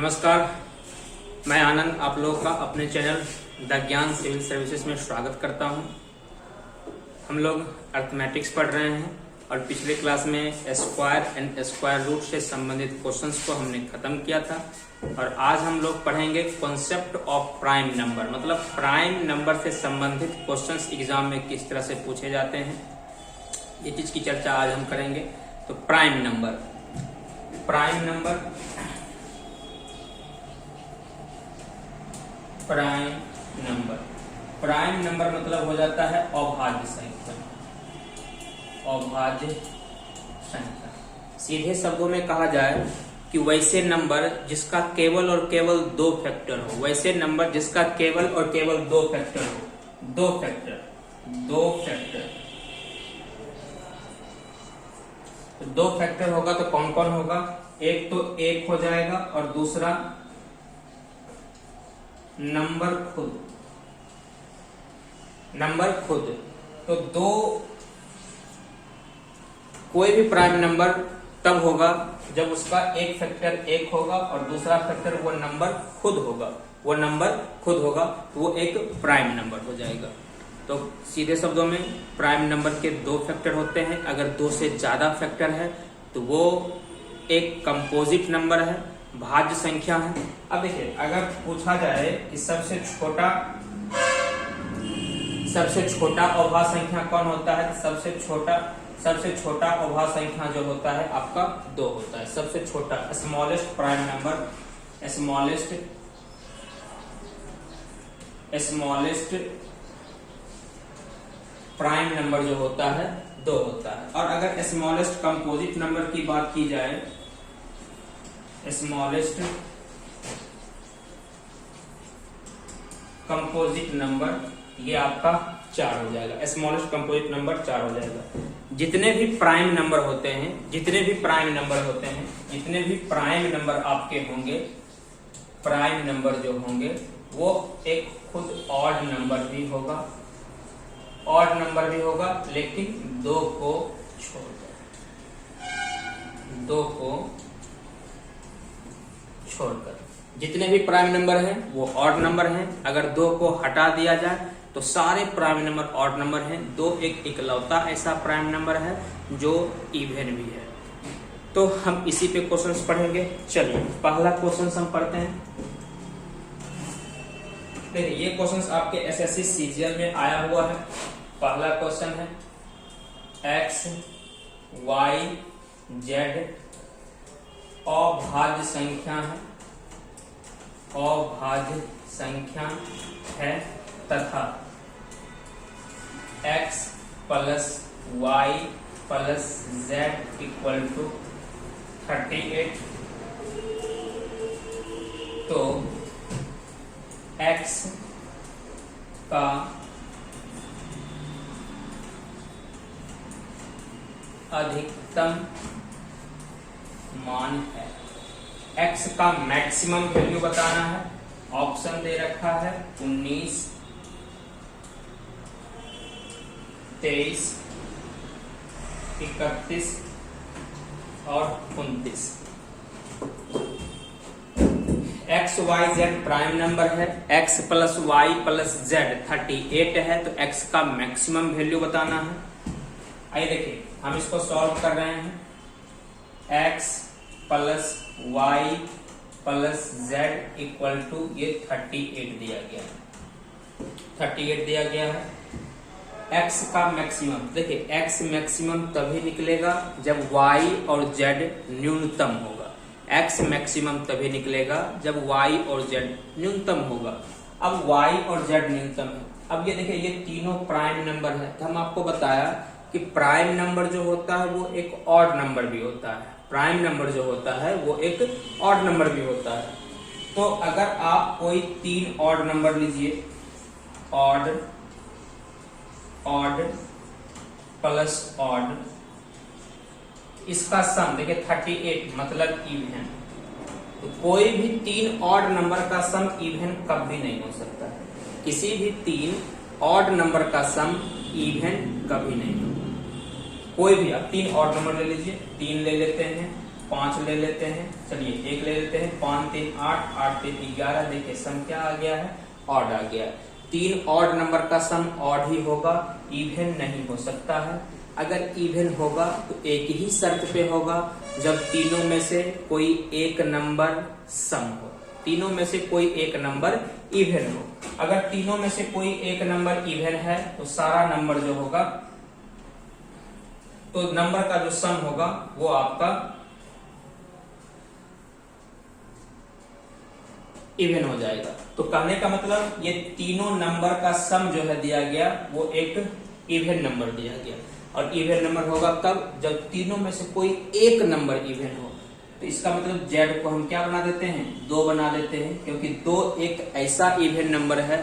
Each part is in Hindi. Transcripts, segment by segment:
नमस्कार, मैं आनंद आप लोगों का अपने चैनल द ज्ञान सिविल सर्विसेज में स्वागत करता हूं। हम लोग अर्थमेटिक्स पढ़ रहे हैं और पिछले क्लास में स्क्वायर एंड स्क्वायर रूट से संबंधित क्वेश्चंस को हमने खत्म किया था और आज हम लोग पढ़ेंगे कॉन्सेप्ट ऑफ प्राइम नंबर, मतलब प्राइम नंबर से संबंधित क्वेश्चंस एग्जाम में किस तरह से पूछे जाते हैं, ये चीज की चर्चा आज हम करेंगे। तो प्राइम नंबर मतलब हो जाता है अभाज्य संख्या। सीधे शब्दों में कहा जाए कि वैसे नंबर जिसका केवल और केवल दो फैक्टर हो, वैसे नंबर जिसका केवल और केवल दो फैक्टर हो, दो फैक्टर होगा तो कौन कौन होगा? एक तो एक हो जाएगा और दूसरा नंबर खुद। तो दो कोई भी प्राइम नंबर तब होगा जब उसका एक फैक्टर एक होगा और दूसरा फैक्टर वो नंबर खुद होगा, तो वो एक प्राइम नंबर हो जाएगा। तो सीधे शब्दों में प्राइम नंबर के दो फैक्टर होते हैं। अगर दो से ज्यादा फैक्टर है तो वो एक कंपोजिट नंबर है, भाज्य संख्या है। अब देखिए, अगर पूछा जाए कि सबसे छोटा अभाज्य संख्या कौन होता है, सबसे छोटा अभाज्य संख्या जो होता है आपका 2 होता है। सबसे छोटा smallest prime number, smallest prime number जो होता है 2 होता है। और अगर स्मॉलेस्ट कंपोजिट नंबर की बात की जाए, स्मॉलेस्ट कंपोजिट नंबर ये आपका 4 हो जाएगा। स्मॉलेस्ट कंपोजिट नंबर 4 हो जाएगा। जितने भी प्राइम नंबर होते हैं, जितने भी प्राइम नंबर आपके होंगे, प्राइम नंबर जो होंगे वो एक खुद ऑड नंबर भी होगा, लेकिन 2 को छोड़कर जितने भी प्राइम नंबर हैं वो ऑड नंबर हैं। अगर 2 को हटा दिया जाए तो सारे प्राइम नंबर ऑड नंबर हैं। 2 एक इकलौता ऐसा प्राइम नंबर है जो इवन भी है। तो हम इसी पे क्वेश्चंस पढ़ेंगे। चलिए पहला क्वेश्चन हम पढ़ते हैं। देखिए, ये क्वेश्चंस आपके एसएससी सीजीएल में आया हुआ है। पहला क्वेश्चन है x, y, z अभाज्य संख्या है तथा x plus y plus z equal to 38। तो x का अधिकतम मान है, x का मैक्सिमम वैल्यू बताना है। ऑप्शन दे रखा है 19, 23, 31 और 29। x, y, z prime number है। x plus y plus z 38 है, तो x का मैक्सिमम वैल्यू बताना है। आइए देखिए, हम इसको सॉल्व कर रहे हैं। x plus y plus z equal to ये 38 दिया गया है। x का मैक्सिमम, देखिए x मैक्सिमम तभी निकलेगा जब y और z न्यूनतम होगा। x मैक्सिमम तभी निकलेगा जब y और z न्यूनतम होगा। अब y और z न्यूनतम है। अब ये देखिए, ये तीनों प्राइम नंबर है। तो हम आपको बताया कि प्राइम नंबर जो होता है वो एक ऑड नंबर भी होता है। प्राइम नंबर जो होता है वो एक ऑड नंबर भी होता है। तो अगर आप कोई 3 ऑड नंबर लीजिए, ऑड प्लस ऑड, इसका सम देखिए 38 मतलब इवन। तो कोई भी 3 ऑड नंबर का सम इवन कभी नहीं हो सकता। किसी भी 3 ऑड नंबर का सम इवन कभी नहीं होगा। कोई भी आप 3 ऑड नंबर ले लीजिए, 3 ले लेते हैं 5 ले लेते हैं, चलिए 1 ले लेते हैं, 5 3 8, 8 3 11, देखिए सम क्या आ गया है, ऑड आ गया है। 3 ऑड नंबर का सम ऑड ही होगा, इवन नहीं हो सकता है। अगर इवन होगा तो एक ही शर्त पे होगा, जब तीनों में से कोई एक नंबर सम हो, तीनों में से कोई एक नंबर इवन हो। अगर तीनों में से कोई एक नंबर इवन है तो सारा नंबर जो होगा, तो नंबर का जो सम होगा वो आपका इवन हो जाएगा। तो कहने का मतलब ये तीनों नंबर का सम जो है दिया गया वो एक इवन नंबर दिया गया। और इवन नंबर होगा कब, जब तीनों में से कोई एक नंबर इवन हो। तो इसका मतलब जेड को हम क्या बना देते हैं, 2 बना देते हैं, क्योंकि 2 एक ऐसा इवन नंबर है,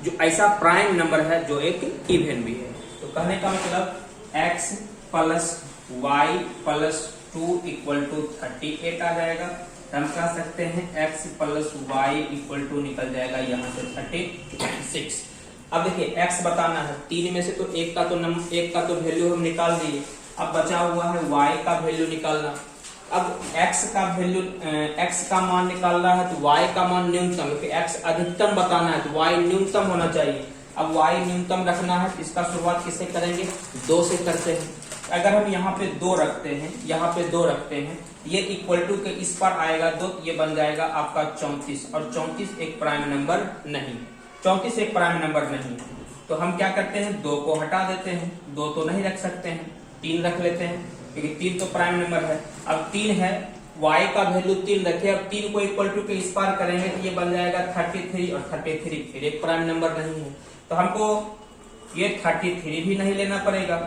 जो ऐसा प्राइम नंबर है जो एक इवन भी है। तो कहने का मतलब x plus y plus 2 equal to 38 आ जाएगा। हम कह सकते हैं x plus y equal to निकल जाएगा यहाँ से 36। अब देखिए x बताना है, 3 में से तो एक का तो वैल्यू हम निकाल दिए, अब बचा हुआ है y का वैल्यू निकालना। अब x का वैल्यू, x का मान निकालना है तो y का मान न्यूनतम, क्योंकि x अधिकतम बताना है तो y न्यूनतम होना चाहिए। अब y न्यूनतम रखना है तो इसका शुरुआत किससे करेंगे, 2 से करते हैं। अगर हम यहाँ पे 2 रखते हैं, यहाँ पे 2 रखते हैं, ये इक्वल टू के इस पर आएगा 2, ये बन जाएगा आपका 34। और 34 एक प्राइम नंबर नहीं, 34 एक प्राइम नंबर नहीं। तो हम क्या करते हैं, 2 को हटा देते हैं, 2 तो नहीं रख सकते हैं, 3 रख लेते हैं, क्योंकि 3 तो प्राइम नंबर है। अब 3 है, y का वैल्यू 3 रखे, अब 3 को इक्वल टू के इस पार करेंगे तो ये बन जाएगा 33, और 33 फिर एक प्राइम नंबर नहीं है, तो हमको ये 33 भी नहीं लेना पड़ेगा।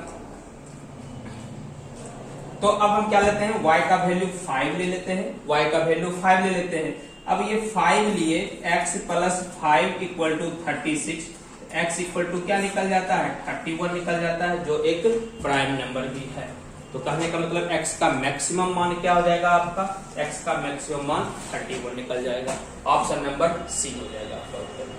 तो अब हम क्या लेते हैं, y का वैल्यू 5 ले लेते हैं, y का वैल्यू 5 ले लेते हैं। अब ये 5 लिए x plus 5 equal to 36, x equal to क्या निकल जाता है, 31 निकल जाता है, जो एक प्राइम नंबर भी है। तो कहने का मतलब x का मैक्सिमम मान क्या हो जाएगा आपका, x का मैक्सिमम मान 31 निकल जाएगा। ऑप्शन नंबर सी हो जाएगा आपका उत्तर।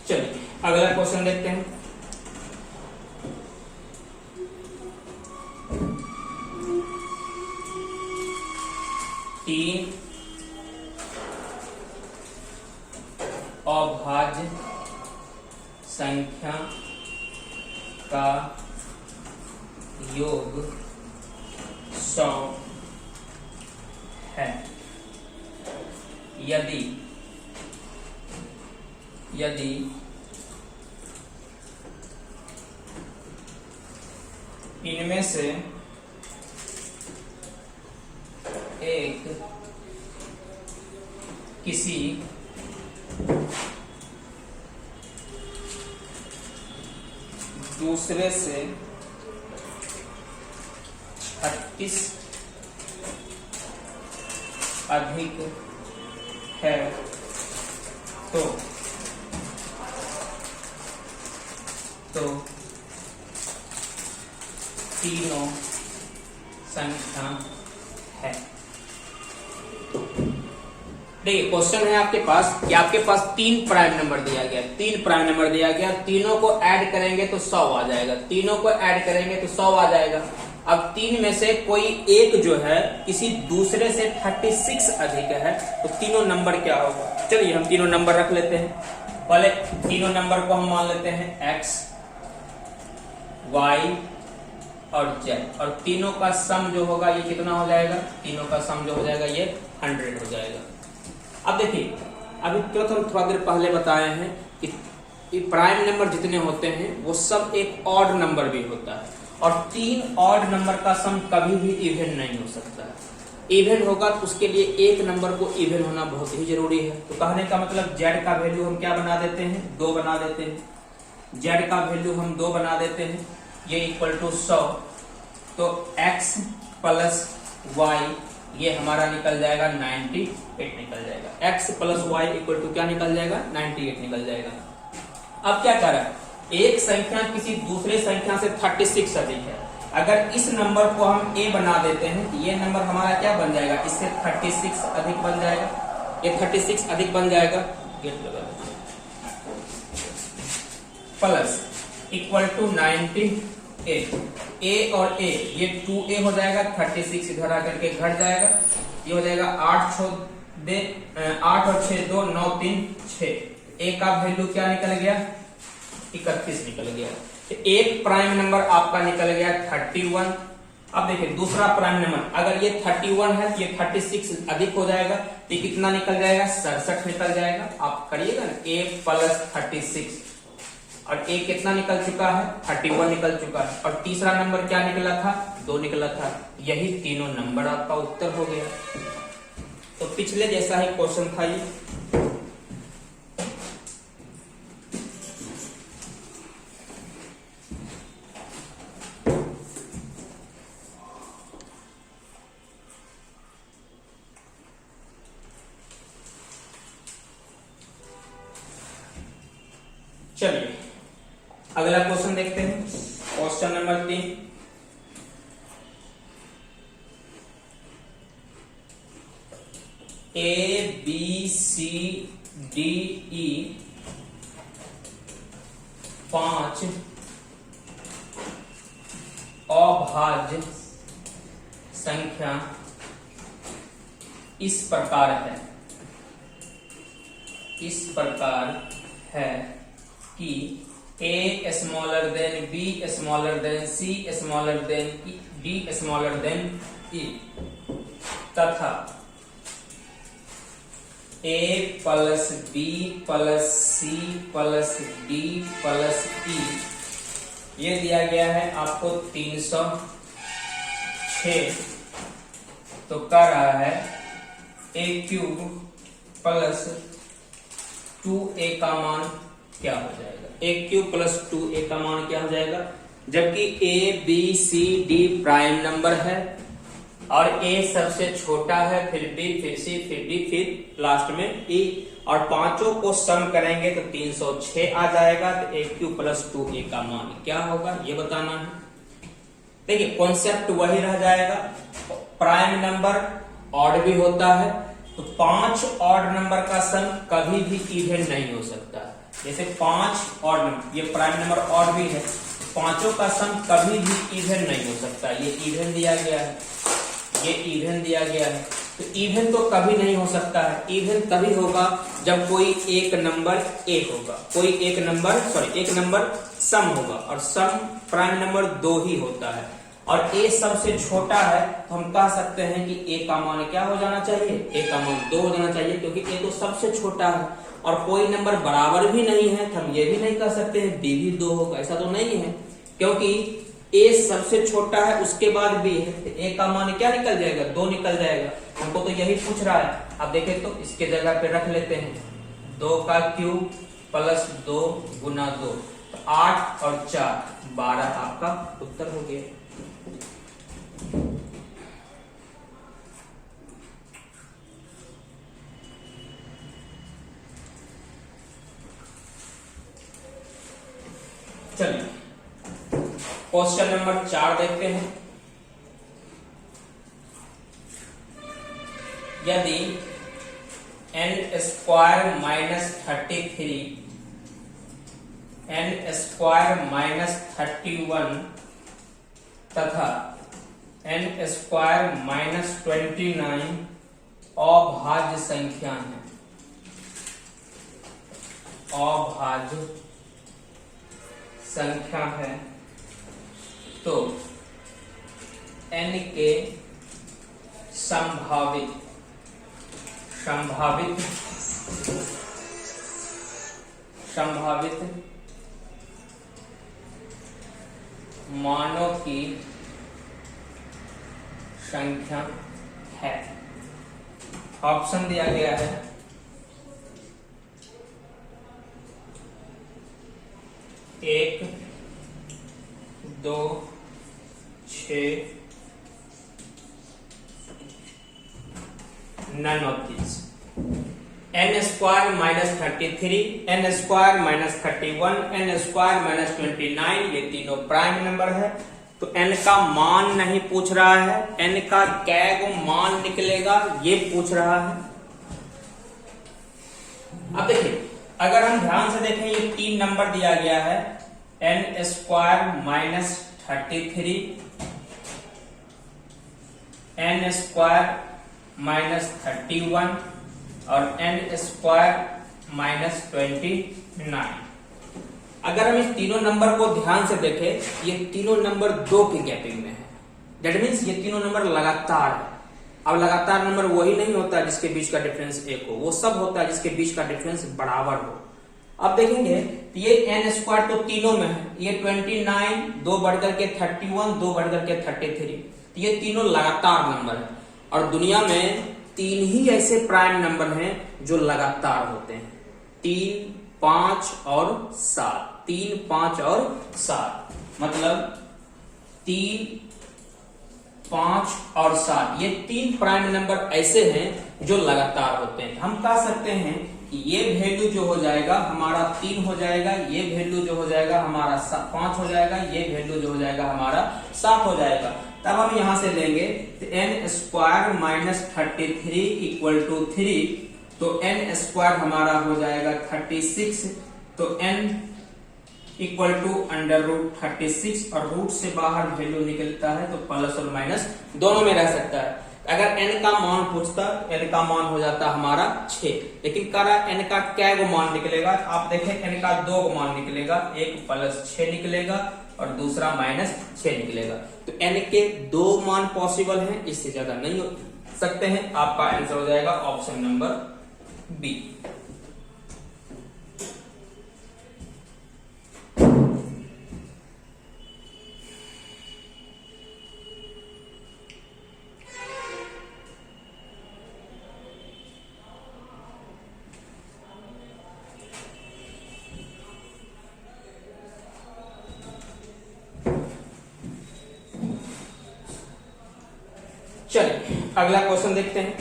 चलिए अगला क्वेश्चन देखते हैं। तीन अभाज्य संख्या का योग 100 है यदि इनमें से एक किसी दूसरे से 36 अधिक है तो तीनों संख्या है। देखिए क्वेश्चन है आपके पास कि आपके पास 3 प्राइम नंबर दिया गया, 3 प्राइम नंबर दिया गया, तीनों को ऐड करेंगे तो 100 आ जाएगा, तीनों को ऐड करेंगे तो 100 आ जाएगा। अब 3 में से कोई एक जो है किसी दूसरे से 36 अधिक है तो तीनों नंबर क्या होगा। चलिए हम तीनों नंबर रख लेते हैं। पहले तीनों नंबर को हम मान लेते हैं x, y और z, और तीनों का सम जो होगा ये कितना हो जाएगा, तीनों का सम जो हो जाएगा ये 100 हो जाएगा। अब देखिए अभी तुरंत हम थोड़ा देर पहले बताए हैं कि प्राइम नंबर जितने होते हैं वो सब एक ऑड नंबर भी होता है, और 3 ऑड नंबर का सम कभी भी इवन नहीं हो सकता है। इवन होगा तो उसके लिए एक नंबर को इवन होना बहुत ही जरूरी है। तो कहने का मतलब z का वैल्यू हम क्या बना देते हैं, 2 बना देते हैं। z का वैल्यू हम 2 बना देते हैं, ये इक्वल टू 100। तो x प्लस y ये हमारा निकल जाएगा 98 निकल जाएगा। x plus y equal to क्या निकल जाएगा, 98 निकल जाएगा। अब क्या कर रहा है, एक संख्या किसी दूसरे संख्या से 36 अधिक है। अगर इस नंबर को हम a बना देते हैं तो ये नंबर हमारा क्या बन जाएगा, इससे 36 अधिक बन जाएगा, ये 36 अधिक बन जाएगा, गेट लगा प्लस इक्वल टू 98, a और a ये 2a हो जाएगा, 36 इधर आकर के घट जाएगा, ये हो जाएगा 8 और 6 2 9 3 6, a का वैल्यू क्या निकल गया, 31 निकल गया। तो एक प्राइम नंबर आपका निकल गया 31। अब देखिए दूसरा प्राइम नंबर, अगर ये 31 है तो ये 36 अधिक हो जाएगा, तो कितना निकल जाएगा, 67 निकल जाएगा। आप करिएगा ना, a प्लस 36 और a कितना निकल चुका है, 31 निकल चुका है। और तीसरा नंबर क्या निकला था, 2 निकला था। यही तीनों नंबर आपका उत्तर हो गया। तो पिछले जैसा ही क्वेश्चन था ये। चलिए अगला क्वेश्चन देखते हैं, question number 3। A B C D E 5 अभाज्य संख्या इस प्रकार है कि a smaller than b smaller than c smaller than d smaller than e तथा a plus b plus c plus d plus e ये दिया गया है आपको 306। तो कर रहा है a क्यूब प्लस 2a का मान क्या हो जाएगा, a क्यूब प्लस 2a का मान क्या हो जाएगा, जबकि a b c d prime number है और a सबसे छोटा है, फिर b फिर c फिर d फिर लास्ट में e, और पांचों को सम करेंगे तो 306 आ जाएगा। तो a क्यूब प्लस 2a का मान क्या होगा ये बताना है। देखिए कॉन्सेप्ट वही रह जाएगा, प्राइम नंबर ऑड भी होता है, तो 5 ऑड नंबर का सम कभी भी इवन नहीं हो सकता है। जैसे 5 ऑड नंबर, ये प्राइम नंबर ऑड भी है, पांचों का सम कभी भी इवन नहीं हो सकता। ये इवन दिया गया है, ये इवन दिया गया है, तो इवन तो कभी नहीं हो सकता है। इवन तभी होगा जब कोई एक नंबर एक होगा, कोई एक नंबर सम होगा, और सम प्राइम नंबर 2 ही होता है, और a सबसे छोटा है, तो हम कह सकते हैं कि a का मान क्या हो जाना चाहिए, a का मान 2 हो जाना चाहिए, क्योंकि a तो सबसे छोटा है। और कोई नंबर बराबर भी नहीं है, तो हम ये भी नहीं कह सकते हैं b भी 2 होगा, ऐसा तो नहीं है, क्योंकि a सबसे छोटा है उसके बाद b है, तो a का मान क्या निकल जाएगा, 2 निकल जाएगा। हमको तो यही पूछ रहा है। अब देखें तो इसके जगह पे रख लेते हैं, 2 का क्यूब प्लस 2 गुना 2, तो 8 और 4 12 आपका उत्तर हो गया। चलिए क्वेश्चन नंबर 4 देखते हैं। यदि n square minus 33 n square minus 31 तथा n स्क्वायर माइनस 29 अभाज्य संख्या है, अभाज्य संख्या है, तो n के संभावित मानों की संख्या है। ऑप्शन दिया गया है 1 2 6 none of these। n square minus 33, n square minus 31, n square minus 29 ये तीनों प्राइम नंबर है, तो तो n का मान नहीं पूछ रहा है, n का क्या को मान निकलेगा ये पूछ रहा है। अब देखिए अगर हम ध्यान से देखें ये 3 नंबर दिया गया है, n square minus 33, n square minus 31 और n स्क्वायर माइनस 29। अगर हम इस तीनों नंबर को ध्यान से देखें, ये तीनों नंबर 2 के गैपिंग में है। दैट मीन्स ये तीनों नंबर लगातार है। अब लगातार नंबर वही नहीं होता जिसके बीच का डिफरेंस 1 हो, वो सब होता है जिसके बीच का डिफरेंस बराबर हो। अब देखेंगे तो ये n स्क्वायर तो तीनों में है, ये 29, 2 बढ़कर के 31, 2 बढ़कर के 33, तो ये तीनों लगातार नंबर है। और दुनिया में 3 ही ऐसे प्राइम नंबर हैं जो लगातार होते हैं, 3, 5 और 7। 3, 5 और 7 मतलब 3, 5 और 7, ये 3 प्राइम नंबर ऐसे हैं जो लगातार होते हैं। हम कह सकते हैं कि ये वैल्यू जो हो जाएगा हमारा 3 हो जाएगा, ये वैल्यू जो हो जाएगा हमारा 5 हो जाएगा, ये वैल्यू जो हो जाएगा हमारा 7 हो जाएगा। तब हम यहां से लेंगे तो n square minus 33 equal to 3, तो n स्क्वायर हमारा हो जाएगा 36, तो n equal to under root 36 और रूट से बाहर वैल्यू निकलता है तो प्लस और माइनस दोनों में रह सकता है। अगर n का मान पूछता, n का मान हो जाता हमारा 6, लेकिन कह रहा n का क्या गो मान निकलेगा। आप देखें n का 2 गो मान निकलेगा, एक प्लस 6 निकलेगा और दूसरा माइनस 6 निकलेगा। तो n के 2 मान पॉसिबल हैं, इससे ज्यादा नहीं हो सकते हैं। आपका आंसर हो जाएगा ऑप्शन नंबर बी। चलिए अगला क्वेश्चन देखते हैं।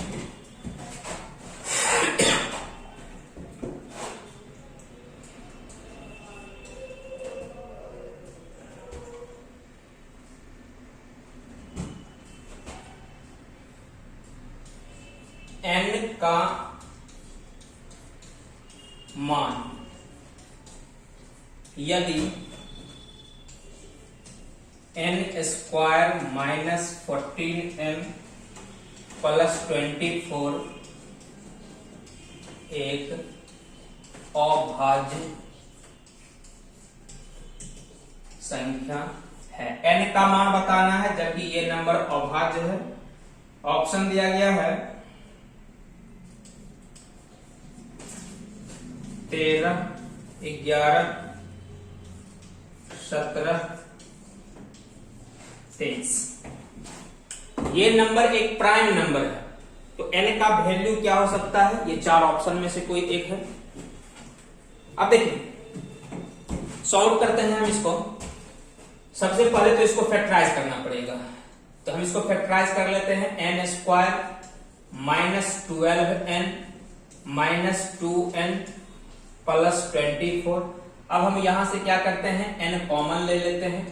n का मान यदि n square minus 14m plus 24 एक अभाज्य संख्या है। n का मान बताना है जबकि ये नंबर अभाज्य है। ऑप्शन दिया गया है 13, 11, 17, 23। ये नंबर एक प्राइम नंबर है, तो n का वैल्यू क्या हो सकता है, ये 4 ऑप्शन में से कोई एक है। अब देखिए सॉल्व करते हैं हम इसको। सबसे पहले तो इसको फैक्टराइज करना पड़ेगा, तो हम इसको फैक्टराइज कर लेते हैं। n square minus 12n minus 2n plus 24। अब हम यहां से क्या करते हैं, n कॉमन ले लेते हैं।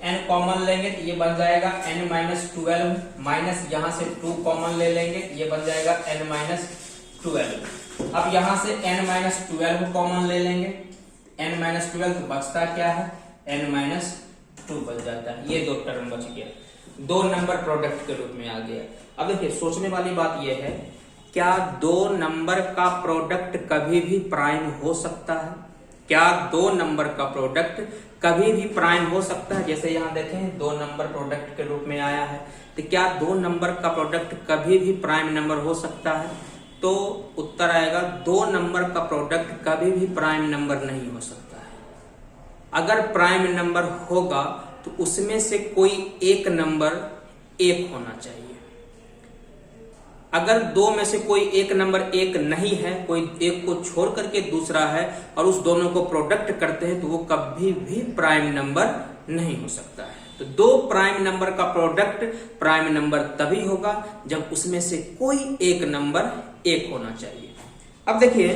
n कॉमन लेंगे तो ये बन जाएगा n माइनस 12 माइनस यहां से 2 कॉमन ले लेंगे तो ये बन जाएगा n माइनस 12। अब यहां से n माइनस 12 कॉमन ले लेंगे, n माइनस 12 तो बचता क्या है, n माइनस 2 बच जाता है। ये 2 टर्म बच गया, 2 नंबर प्रोडक्ट के रूप में आ गया। अब देखिए सोचने वाली बात यह है, क्या 2 नंबर का प्रोडक्ट कभी भी प्राइम हो सकता है? क्या 2 नंबर का प्रोडक्ट कभी भी प्राइम हो सकता है? जैसे यहां देखें 2 नंबर प्रोडक्ट के रूप में आया है, तो क्या 2 नंबर का प्रोडक्ट कभी भी प्राइम नंबर हो सकता है? तो उत्तर आएगा 2 नंबर का प्रोडक्ट कभी भी प्राइम नंबर नहीं हो सकता है। अगर प्राइम नंबर होगा तो उसमें से कोई एक नंबर 1 होना चाहिए। अगर 2 में से कोई एक नंबर 1 नहीं है, कोई एक को छोड़ करके दूसरा है और उस दोनों को प्रोडक्ट करते हैं तो वो कभी भी प्राइम नंबर नहीं हो सकता है। तो 2 प्राइम नंबर का प्रोडक्ट प्राइम नंबर तभी होगा जब उसमें से कोई एक नंबर 1 होना चाहिए। अब देखिए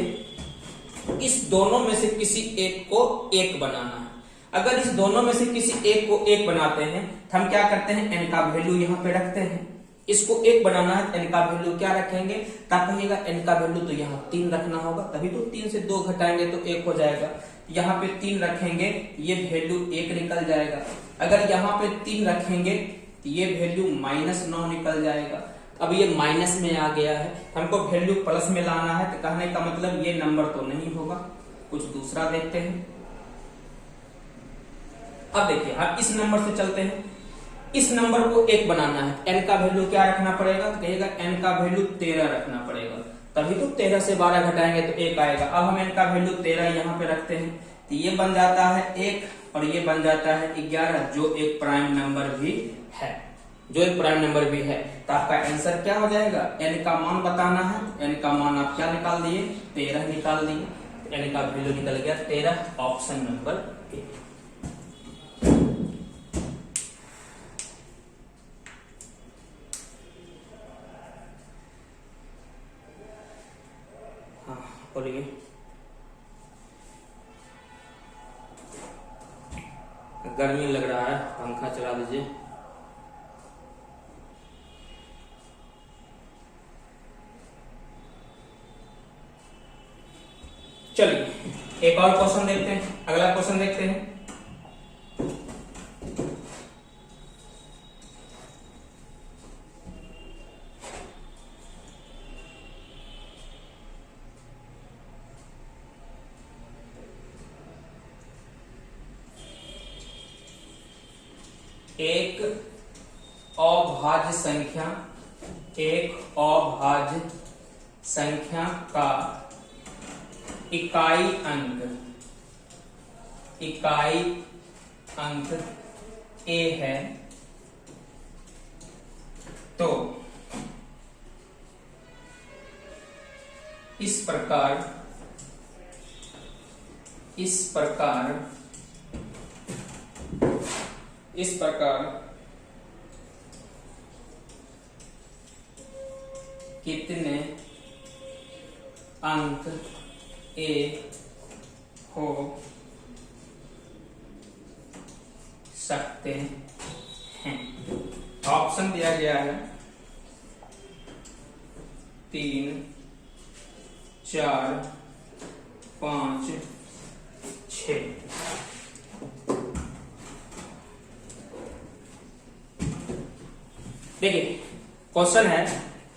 इस दोनों में से किसी एक को 1 बनाना है। अगर इस दोनों में से किसी एक को एक बनाते हैं तो हम क्या करते हैं, n का वैल्यू यहाँ पे रखते हैं। इसको एक बनाना है, n का वैल्यू क्या रखेंगे, तब कहिएगा n का वैल्यू तो यहाँ 3 रखना होगा, तभी तो 3 से 2 घटाएंगे तो 1 हो जाएगा। यहाँ पे 3 रखेंगे, ये वैल्यू 1 निकल जाएगा। अगर यहाँ पे 3 रखेंगे तो ये वैल्यू -9 निकल जाएगा। अब ये माइनस में आ गया है, हमको वैल्यू प्लस में लाना है, तो कहने का मतलब ये नंबर तो नहीं होगा, कुछ दूसरा देखते हैं। अब देखिए, अब इस नंबर से चलते हैं। इस नंबर को एक बनाना है, n का वैल्यू क्या रखना पड़ेगा, तो कहिएगा n का वैल्यू 13 रखना पड़ेगा, तभी तो 13 से 12 घटाएंगे तो 1 आएगा। अब हम n का वैल्यू 13 यहाँ पे रखते हैं, तो ये बन जाता है 1 और ये बन जाता है 11, जो एक प्राइम नंबर भी है, जो एक प्राइम नंबर भी है। तो आपका आंसर क्या हो जाएगा, n का मान बताना है, n का मान आप क्या निकाल दिए, 13 निकाल दिए, n का वैल्यू निकल गया 13, ऑप्शन नंबर ए। बोलिए, गर्मी लग रहा है, पंखा चला दीजिए। चलिए एक और क्वेश्चन देखते हैं, अगला क्वेश्चन देखते हैं। एक अभाज्य संख्या, एक अभाज्य संख्या का इकाई अंक a है, तो इस प्रकार कितने अंक a हो सकते हैं। ऑप्शन दिया गया है 3, 4, 5, 6। देखिए क्वेश्चन है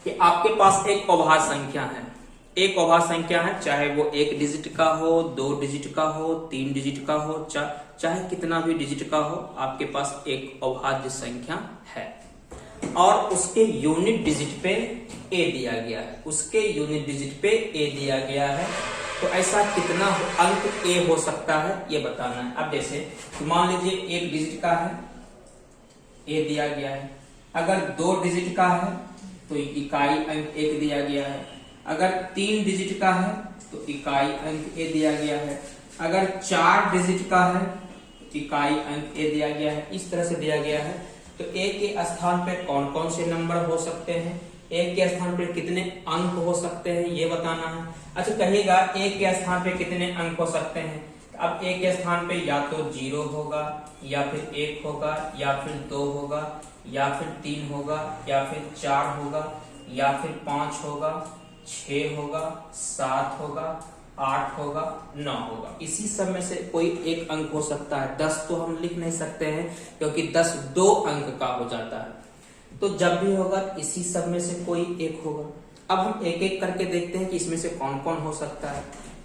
कि आपके पास एक अभाज्य संख्या है, एक अभाज्य संख्या है, चाहे वो 1 डिजिट का हो, 2 डिजिट का हो, 3 डिजिट का हो, चाहे कितना भी डिजिट का हो, आपके पास एक अभाज्य संख्या है और उसके यूनिट डिजिट पे a दिया गया है, उसके यूनिट डिजिट पे a दिया गया है। तो ऐसा कितना अंक a हो सकता है ये बताना है। अब जैसे मान लीजिए 1 डिजिट का है, a दिया गया है। अगर 2 डिजिट का है तो इकाई अंक 1 दिया गया है। अगर 3 डिजिट का है तो इकाई अंक a दिया गया है। अगर 4 डिजिट का है तो इकाई अंक a दिया गया है। इस तरह से दिया गया है। तो a के स्थान पे कौन कौन से नंबर हो सकते हैं, a के स्थान पे कितने अंक हो सकते हैं ये बताना है। अच्छा कहिएगा a के स्थान पे कितने अंक हो सकते हैं। अब a के स्थान पे या तो 0 होगा, या फिर 1 होगा, या फिर 2 होगा, या फिर 3 होगा, या फिर 4 होगा, या फिर 5 होगा, 6 होगा, 7 होगा, 8 होगा, 9 होगा। इसी सब में से कोई एक अंक हो सकता है। 10 तो हम लिख नहीं सकते हैं क्योंकि 10 2 अंक का हो जाता है। तो जब भी होगा इसी सब में से कोई एक होगा। अब हम एक एक करके देखते हैं कि इसमें से कौन कौन हो सकता है।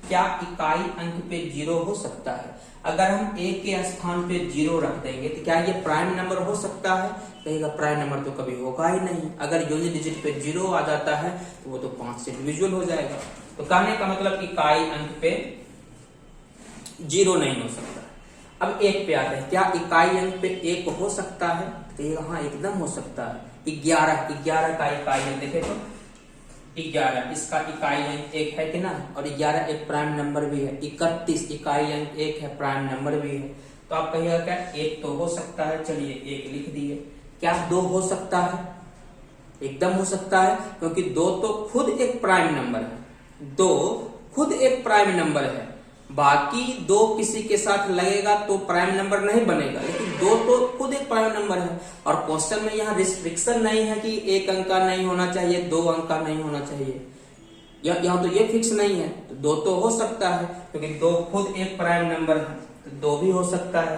क्या इकाई अंक पे 0 हो सकता है? अगर हम a के स्थान पे 0 रख देंगे तो क्या ये प्राइम नंबर हो सकता है? कहेगा प्राइम नंबर तो कभी होगा ही नहीं। अगर यूनिट डिजिट पे 0 आ जाता है तो वो तो 5 से डिविजिबल हो जाएगा। तो कहने का मतलब इकाई अंक पे 0 नहीं हो सकता। अब 1 पे आते हैं, क्या इकाई अंक पे 1 हो सकता है? कहेगा हाँ एकदम हो सकता है। 11 का इकाई अंक देखे तो 11, इसका इकाई अंक 1 है कि ना, और 11 एक प्राइम नंबर भी है। 31 इकाई अंक 1 है, प्राइम नंबर भी है। तो आप कहिएगा क्या 1 तो हो सकता है, चलिए 1 लिख दिए। क्या 2 हो सकता है? एकदम हो सकता है, क्योंकि 2 तो खुद एक प्राइम नंबर है। 2 खुद एक प्राइम नंबर है। बाकी दो किसी के साथ लगेगा तो प्राइम नंबर नहीं बनेगा, लेकिन दो तो खुद एक प्राइम नंबर है। और क्वेश्चन में यहाँ रिस्ट्रिक्शन नहीं है कि एक अंक का नहीं होना चाहिए, दो अंक का नहीं होना चाहिए, यहाँ तो ये फिक्स नहीं है। तो दो तो हो सकता है क्योंकि दो खुद एक प्राइम नंबर है, तो दो भी हो सकता है,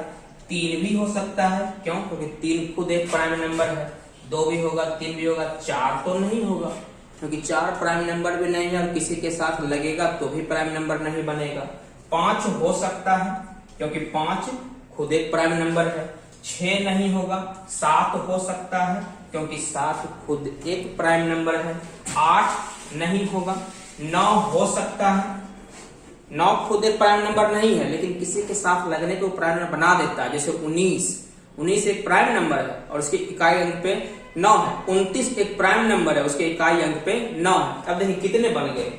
तीन भी हो सकता है। क्यों? क्योंकि तीन खुद एक प्राइम नंबर है, दो भी होगा, तीन भी होगा। चार तो नहीं होगा क्योंकि चार प्राइम नंबर भी नहीं है और किसी के साथ लगेगा तो भी प्राइम नंबर नहीं बनेगा। पांच हो सकता है क्योंकि पांच खुद एक प्राइम नंबर है। छह नहीं होगा। सात हो सकता है क्योंकि सात खुद एक प्राइम नंबर है। आठ नहीं होगा। नौ हो सकता है, नौ खुद एक प्राइम नंबर नहीं है लेकिन किसी के साथ लगने को प्राइम नंबर बना देता है। जैसे 19 एक प्राइम नंबर है और उसकी इकाई अंक पे 9 है। 29 एक प्राइम नंबर है, उसके इकाई अंक पे 9 है। अब देखिए कितने बन गए,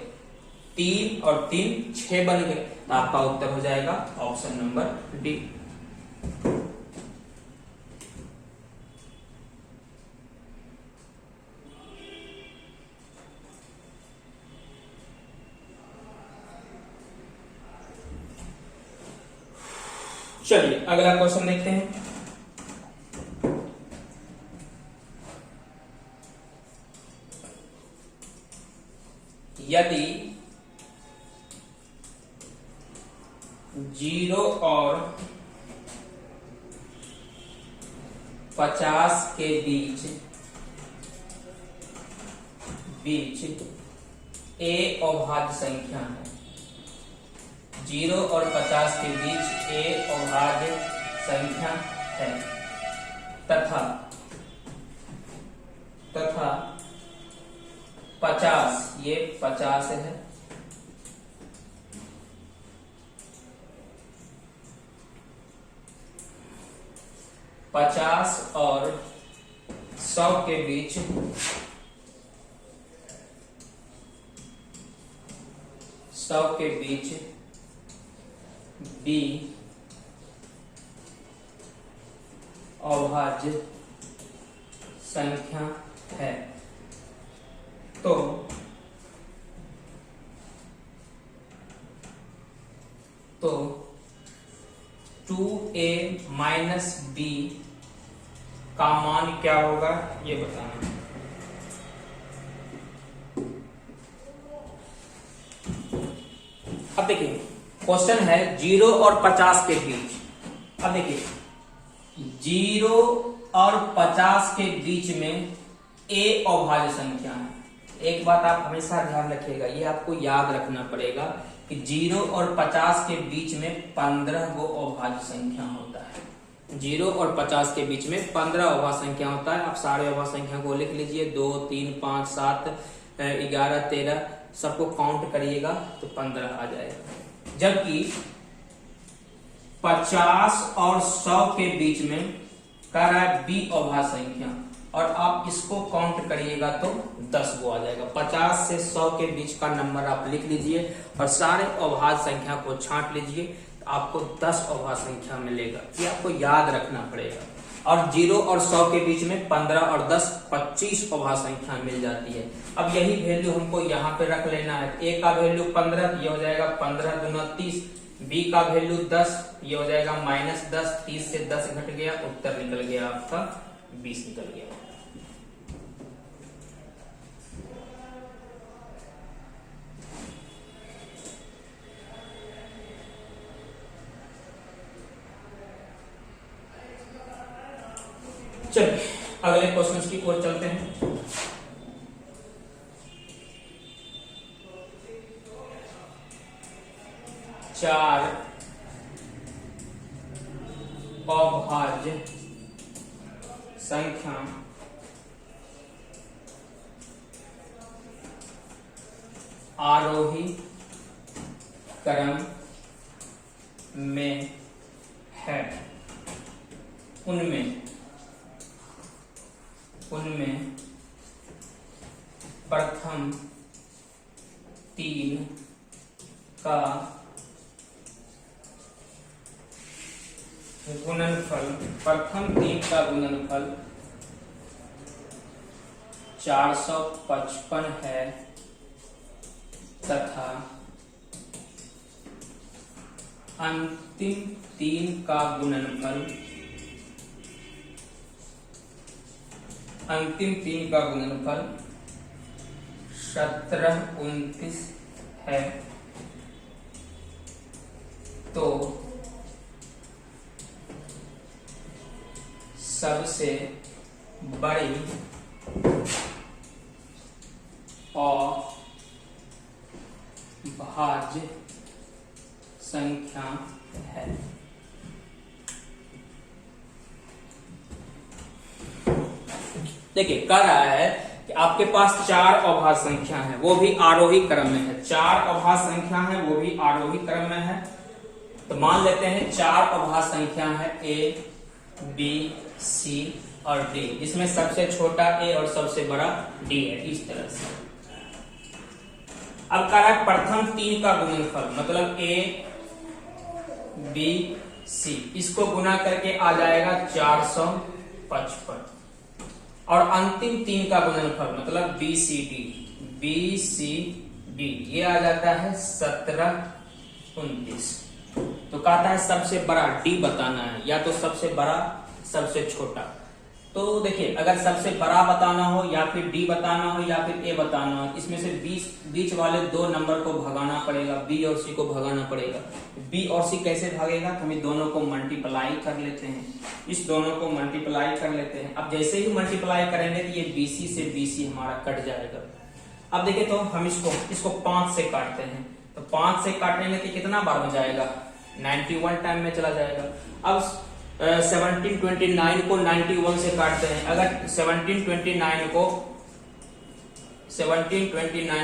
3 और 3 6 बन गए। तो आपका उत्तर हो जाएगा ऑप्शन नंबर डी। चलिए अगला क्वेश्चन देखते हैं। यदि 0 और 50 के बीच a अभाज्य संख्या है, 0 और 50 के बीच a अभाज्य संख्या है तथा 50 ये 50 है, पचास और 100 के बीच b अभाज्य संख्या है तो 2a माइनस b का मान क्या होगा ये बताना। अब देखिए क्वेश्चन है 0 और 50 के बीच। अब देखिए 0 और 50 के बीच में a अभाज्य संख्या है। एक बात आप हमेशा ध्यान रखिएगा, ये आपको याद रखना पड़ेगा कि 0 और 50 के बीच में 15 गो अभाज्य संख्या होता है। 0 और 50 के बीच में 15 अभाज्य संख्या होता है। आप सारे अभाज्य संख्या को लिख लीजिए, 2 3 5 7 11 13 सबको काउंट करिएगा तो 15 आ जाएगा। जबकि 50 और 100 के बीच में कह रहा है b अभाज्य संख्या और आप इसको काउंट करिएगा तो 10 गो आ जाएगा। 50 से 100 के बीच का नंबर आप लिख लीजिए और सारे अभाज्य संख्या को छांट लीजिए तो आपको 10 अभाज्य संख्या मिलेगा। ये आपको याद रखना पड़ेगा। और 0 और 100 के बीच में 15 और 10 25 अभाज्य संख्या मिल जाती है। अब यही वैल्यू हमको यहाँ पे रख लेना है। a का वैल्यू 15, ये हो जाएगा 15 दूना 30। b का वैल्यू 10, ये हो जाएगा -10। 30 से 10 घट गया, उत्तर निकल गया आपका 20 निकल गया। चलिए अगले क्वेश्चन की ओर चलते हैं। चार अभाज्य संख्या आरोही क्रम में है, उनमें प्रथम 3 का गुणनफल 455 है तथा अंतिम 3 का गुणनफल, अंतिम 3 का गुणनफल 17, 29 है, तो सबसे बड़ी अभाज्य संख्या है। देखिए कह रहा है कि आपके पास 4 अभाज्य संख्या है, वो भी आरोही क्रम में है। 4 अभाज्य संख्या है, वो भी आरोही क्रम में है। तो मान लेते हैं 4 अभाज्य संख्या है ए, बी, सी और डी, जिसमें सबसे छोटा ए और सबसे बड़ा डी है, इस तरह से। अब कह रहा है प्रथम 3 का गुणनफल, मतलब ए, बी, सी, इसको गुना करके आ जाएगा 455, और अंतिम 3 का गुणनफल मतलब बी सी डी, ये आ जाता है 17, 29। तो कहता है सबसे बड़ा डी बताना है, या तो सबसे बड़ा सबसे छोटा। तो देखिए अगर सबसे बड़ा बताना हो या फिर डी बताना हो या फिर ए बताना हो, इसमें से बीच वाले 2 नंबर को भगाना पड़ेगा, बी और सी को भगाना पड़ेगा। बी और सी कैसे भागेगा, तो हम दोनों को मल्टीप्लाई कर लेते हैं, इस दोनों को मल्टीप्लाई कर लेते हैं। अब जैसे ही मल्टीप्लाई करेंगे तो ये बीसी से बीसी हमारा कट जाएगा। अब देखिए तो हम इसको 5 से काटते हैं, तो 5 से काटेंगे तो कितना बार में जाएगा, 91 टाइम में चला जाएगा। अब 1729 को 91 से काटते हैं, अगर 1729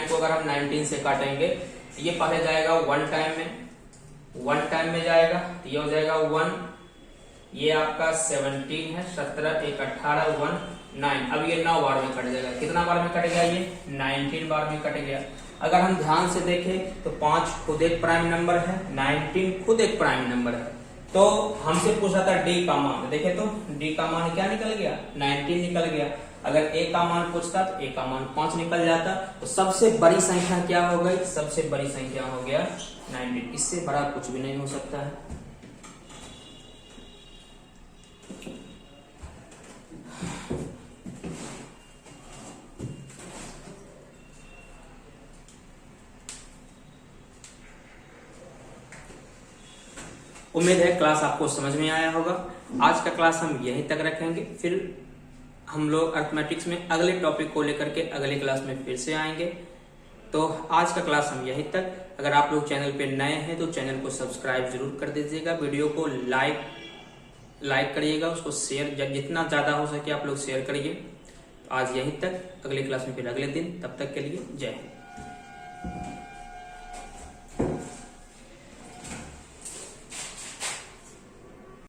को अगर हम 19 से काटेंगे तो ये पहले जाएगा 1 टाइम में जाएगा, तो ये हो जाएगा 1, ये आपका 17 है, 17 1 18 1 9। अब ये 9 बार में कट जाएगा, कितना बार में कट गया, ये 19 बार में कट गया। अगर हम ध्यान से देखें तो 5 खुद एक प्राइम नंबर है, 19 खुद एक प्राइम नंबर है। तो हमसे पूछा था डी का मान, देखे तो डी का मान क्या निकल गया, 19 निकल गया। अगर ए का मान पूछता तो ए का मान 5 निकल जाता। तो सबसे बड़ी संख्या क्या हो गई, सबसे बड़ी संख्या हो गया 19, इससे बड़ा कुछ भी नहीं हो सकता है। उम्मीद है क्लास आपको समझ में आया होगा। आज का क्लास हम यहीं तक रखेंगे, फिर हम लोग अर्थमेटिक्स में अगले टॉपिक को लेकर के अगले क्लास में फिर से आएंगे। तो आज का क्लास हम यहीं तक। अगर आप लोग चैनल पे नए हैं तो चैनल को सब्सक्राइब जरूर कर दीजिएगा, वीडियो को लाइक करिएगा, उसको शेयर जितना ज्यादा हो सके आप लोग शेयर करिए। आज यहीं तक, अगले क्लास में फिर अगले दिन, तब तक के लिए जय हिंद।